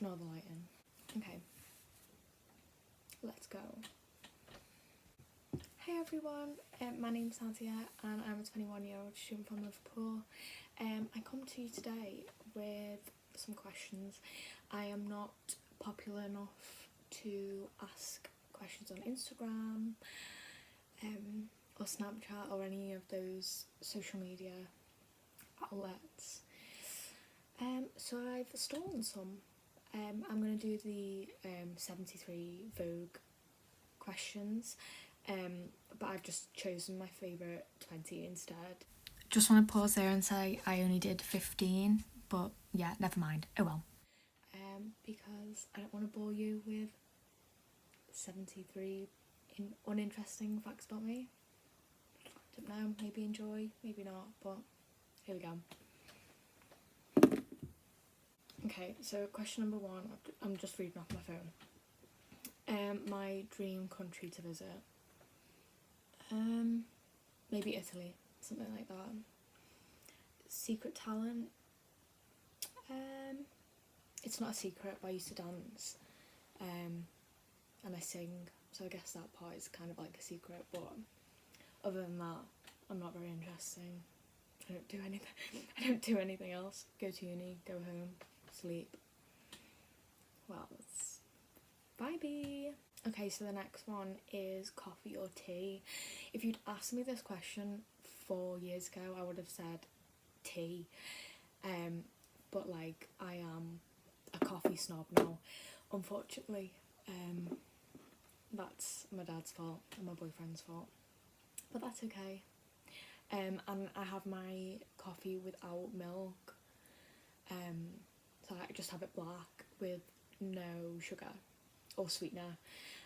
Ignore the lighting. Okay. Let's go. Hey everyone, my name's Nadya and I'm a 21-year-old student from Liverpool. I come to you today with some questions. I am not popular enough to ask questions on Instagram or Snapchat or any of those social media outlets. So I've stolen some. I'm going to do the 73 Vogue questions, but I've just chosen my favourite 20 instead. Just want to pause there and say I only did 15, but yeah, never mind. Oh well. Because I don't want to bore you with 73 uninteresting facts about me. Don't know, maybe enjoy, maybe not, but here we go. Okay, so question number 1, I'm just reading off my phone. My dream country to visit. Maybe Italy, something like that. Secret talent. It's not a secret, but I used to dance. And I sing, so I guess that part is kind of like a secret, but other than that, I'm not very interesting. I don't do anything else. Go to uni, go home, sleep. Well, it's vibey. Okay, so the next one is coffee or tea. If you'd asked me this question 4 years ago, I would have said tea. But like, I am a coffee snob now, unfortunately. That's my dad's fault and my boyfriend's fault, but that's okay. And I have my coffee without milk, so I just have it black with no sugar or sweetener.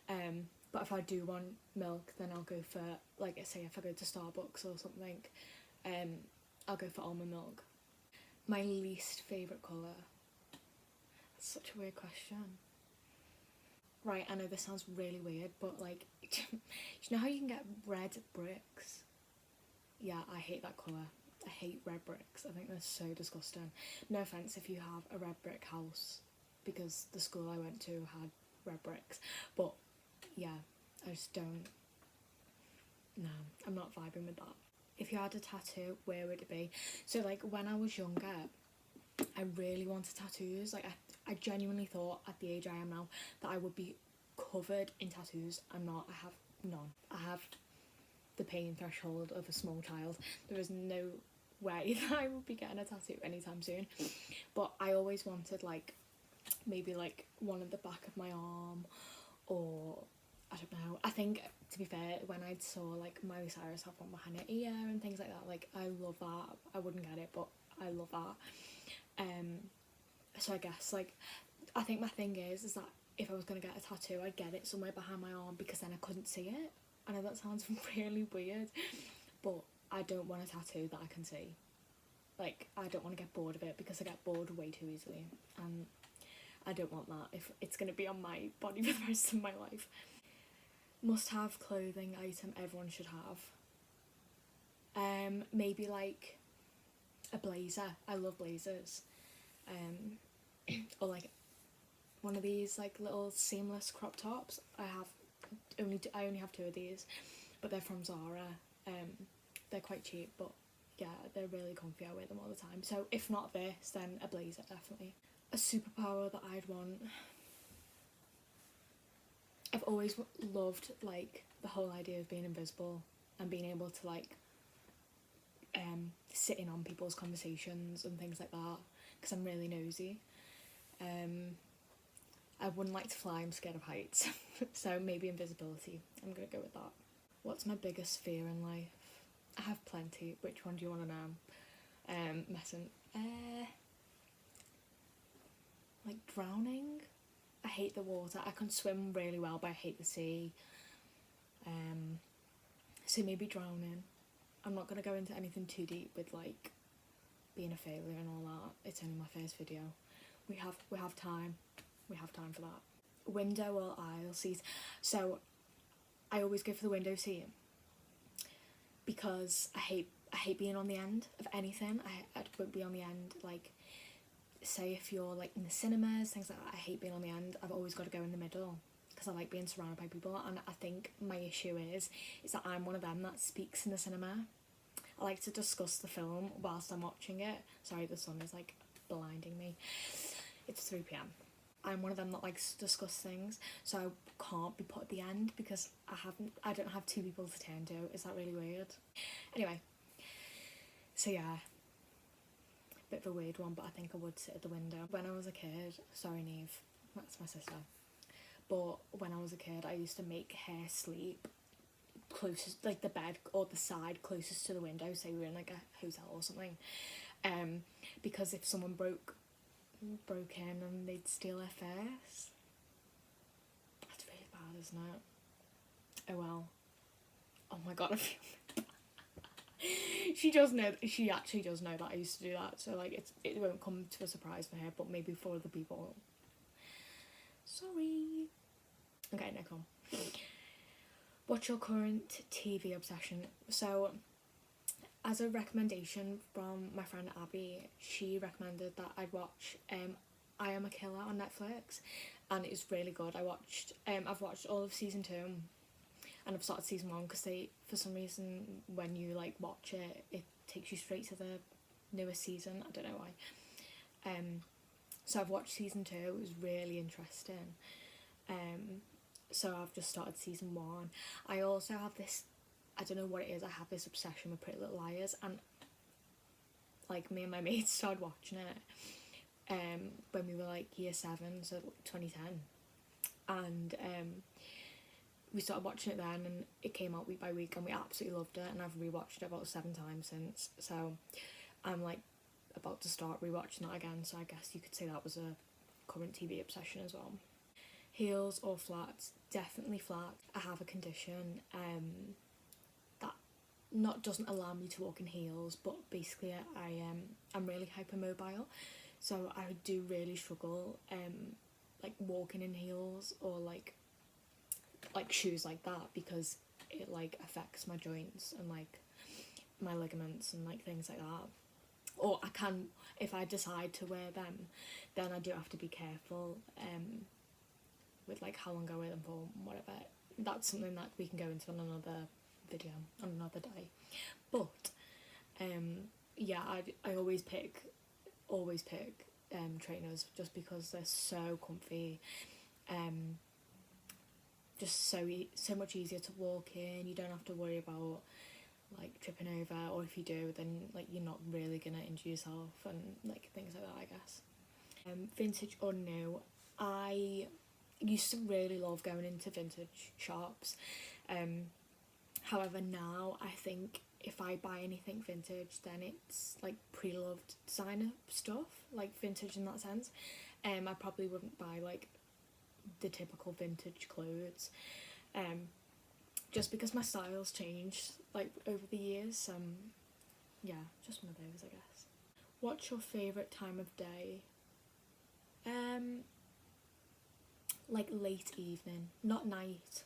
But if I do want milk, then I'll go for, like, say if I go to Starbucks or something, I'll go for almond milk. My least favourite colour. That's such a weird question. Right, I know this sounds really weird, but like, you know how you can get red bricks? Yeah, I hate that colour. I hate red bricks. I think they're so disgusting. No offence if you have a red brick house, because the school I went to had red bricks. But yeah, I just don't. No, I'm not vibing with that. If you had a tattoo, where would it be? So like, when I was younger, I really wanted tattoos. Like, I genuinely thought at the age I am now that I would be covered in tattoos. I'm not. I have none. I have the pain threshold of a small child. There is no way that I would be getting a tattoo anytime soon. But I always wanted, like, maybe like one at the back of my arm, or I don't know. I think, to be fair, when I saw like Miley Cyrus have one behind her ear and things like that, like, I love that. I wouldn't get it, but I love that. So I guess, like, I think my thing is that if I was going to get a tattoo, I'd get it somewhere behind my arm, because then I couldn't see it. I know that sounds really weird, but I don't want a tattoo that I can see. Like, I don't want to get bored of it, because I get bored way too easily, and I don't want that if it's going to be on my body for the rest of my life. Must have clothing item everyone should have. Maybe like a blazer. I love blazers. Or like one of these like little seamless crop tops. I only have 2 of these, but they're from Zara. They're quite cheap, but yeah, they're really comfy. I wear them all the time. So if not this, then a blazer, definitely. A superpower that I'd want. I've always loved like the whole idea of being invisible and being able to like sit in on people's conversations and things like that, because I'm really nosy. I wouldn't like to fly, I'm scared of heights. So maybe invisibility. I'm gonna go with that. What's my biggest fear in life? I have plenty. Which one do you want to know? Messing. Like drowning. I hate the water. I can swim really well, but I hate the sea. So maybe drowning. I'm not gonna go into anything too deep with like being a failure and all that. It's only my first video. We have time. We have time for that. Window or aisle seat. So I always go for the window seat, because I hate being on the end of anything. I won't be on the end, like, say if you're like in the cinemas, things like that, I hate being on the end. I've always got to go in the middle because I like being surrounded by people, and I think my issue is that I'm one of them that speaks in the cinema. I like to discuss the film whilst I'm watching it. Sorry, the sun is like blinding me. It's 3 p.m. I'm one of them that likes to discuss things, so I can't be put at the end because I don't have 2 people to turn to. Is that really weird? Anyway, so yeah, bit of a weird one, but I think I would sit at the window. When I was a kid, sorry Neve, that's my sister, but when I was a kid I used to make her sleep closest, like the bed or the side closest to the window, say we were in like a hotel or something, because if someone broke in and they'd steal her first. That's really bad, isn't it? Oh well. Oh my god, I feel she actually does know that I used to do that, so like it won't come to a surprise for her, but maybe for other people. Sorry. Okay, now come. What's your current TV obsession? So, as a recommendation from my friend Abby, she recommended that I'd watch I Am a Killer on Netflix, and it's really good. I've watched all of season 2, and I've started season 1 because for some reason when you like watch it, it takes you straight to the newest season. I don't know why. So I've watched season 2. It was really interesting. So I've just started season 1. I also have this, I don't know what it is, I have this obsession with Pretty Little Liars, and like me and my mates started watching it when we were like year 7, so 2010, and we started watching it then, and it came out week by week and we absolutely loved it, and I've rewatched it about 7 times since, so I'm like about to start rewatching that again, so I guess you could say that was a current TV obsession as well. Heels or flats? Definitely flat. I have a condition that doesn't allow me to walk in heels, but basically I'm really hypermobile, so I do really struggle like walking in heels or like shoes like that, because it like affects my joints and like my ligaments and like things like that. Or I can, if I decide to wear them, then I do have to be careful with like how long I wear them for, whatever. That's something that we can go into on another video, on another day. But yeah, I always pick trainers just because they're so comfy, just so much easier to walk in. You don't have to worry about like tripping over, or if you do, then like you're not really gonna injure yourself and like things like that, I guess. Vintage or new? I used to really love going into vintage shops. However, now I think if I buy anything vintage, then it's like pre-loved designer stuff, like vintage in that sense. I probably wouldn't buy like the typical vintage clothes, just because my style's changed like over the years. Yeah, just one of those, I guess. What's your favourite time of day? Like late evening, not night,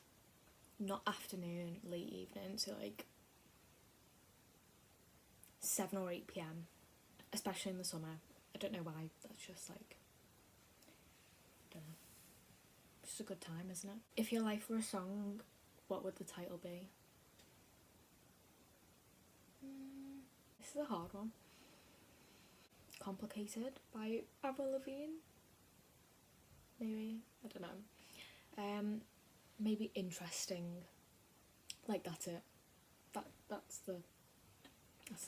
not afternoon, late evening, so like 7 or 8 p.m, especially in the summer. I don't know why, that's just like, I don't know, just a good time, isn't it? If your life were a song, what would the title be? This is a hard one. Complicated by Avril Lavigne? Maybe, I don't know. Maybe Interesting. Like, that's it. That's the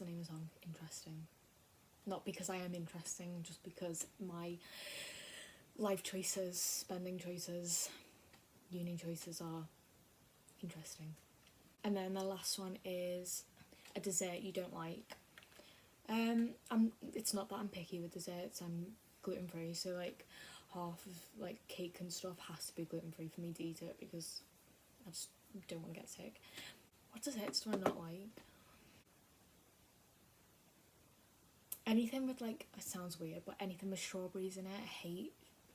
name of the song, Interesting. Not because I am interesting, just because my life choices, spending choices, uni choices are interesting. And then the last one is a dessert you don't like. It's not that I'm picky with desserts, I'm gluten-free, so like half of like cake and stuff has to be gluten-free for me to eat it, because I just don't want to get sick. What desserts do I not like? Anything with like, it sounds weird, but anything with strawberries in it,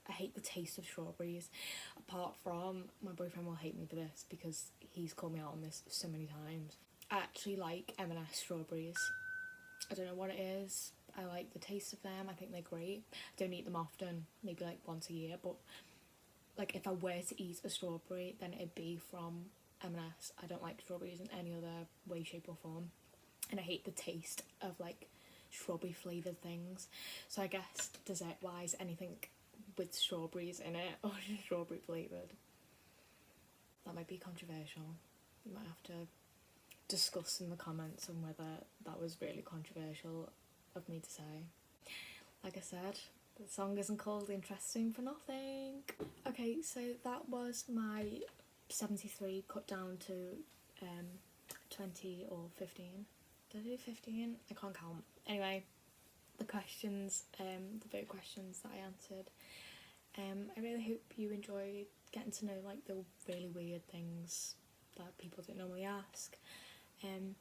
I hate the taste of strawberries. Apart from, my boyfriend will hate me for this because he's called me out on this so many times. I actually like M&S strawberries. I don't know what it is. I like the taste of them. I think they're great. I don't eat them often, maybe like once a year, but like if I were to eat a strawberry, then it'd be from M&S. I don't like strawberries in any other way, shape or form, and I hate the taste of like strawberry flavoured things. So I guess dessert wise, anything with strawberries in it or strawberry flavoured. That might be controversial. You might have to discuss in the comments on whether that was really controversial of me to say. Like I said, the song isn't called Interesting for nothing. Okay, so that was my 73 cut down to 20 or 15. Did I do 15? I can't count. Anyway, the questions, the Vogue questions that I answered. I really hope you enjoyed getting to know like the really weird things that people don't normally ask. And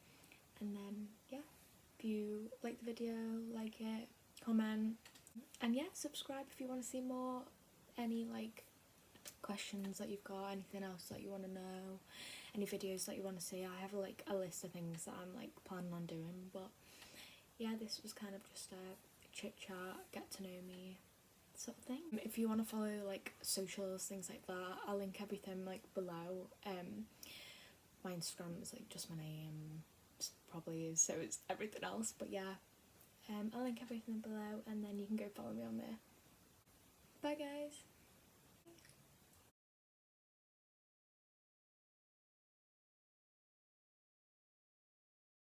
then yeah, if you like the video, like it, comment, and yeah, subscribe if you want to see more. Any like questions that you've got, anything else that you want to know, any videos that you want to see. I have like a list of things that I'm like planning on doing, but yeah, this was kind of just a chit chat, get to know me sort of thing. If you want to follow like socials, things like that, I'll link everything like below. My Instagram is like just my name, probably is, so it's everything else, but yeah, I'll link everything below and then you can go follow me on there. Bye guys.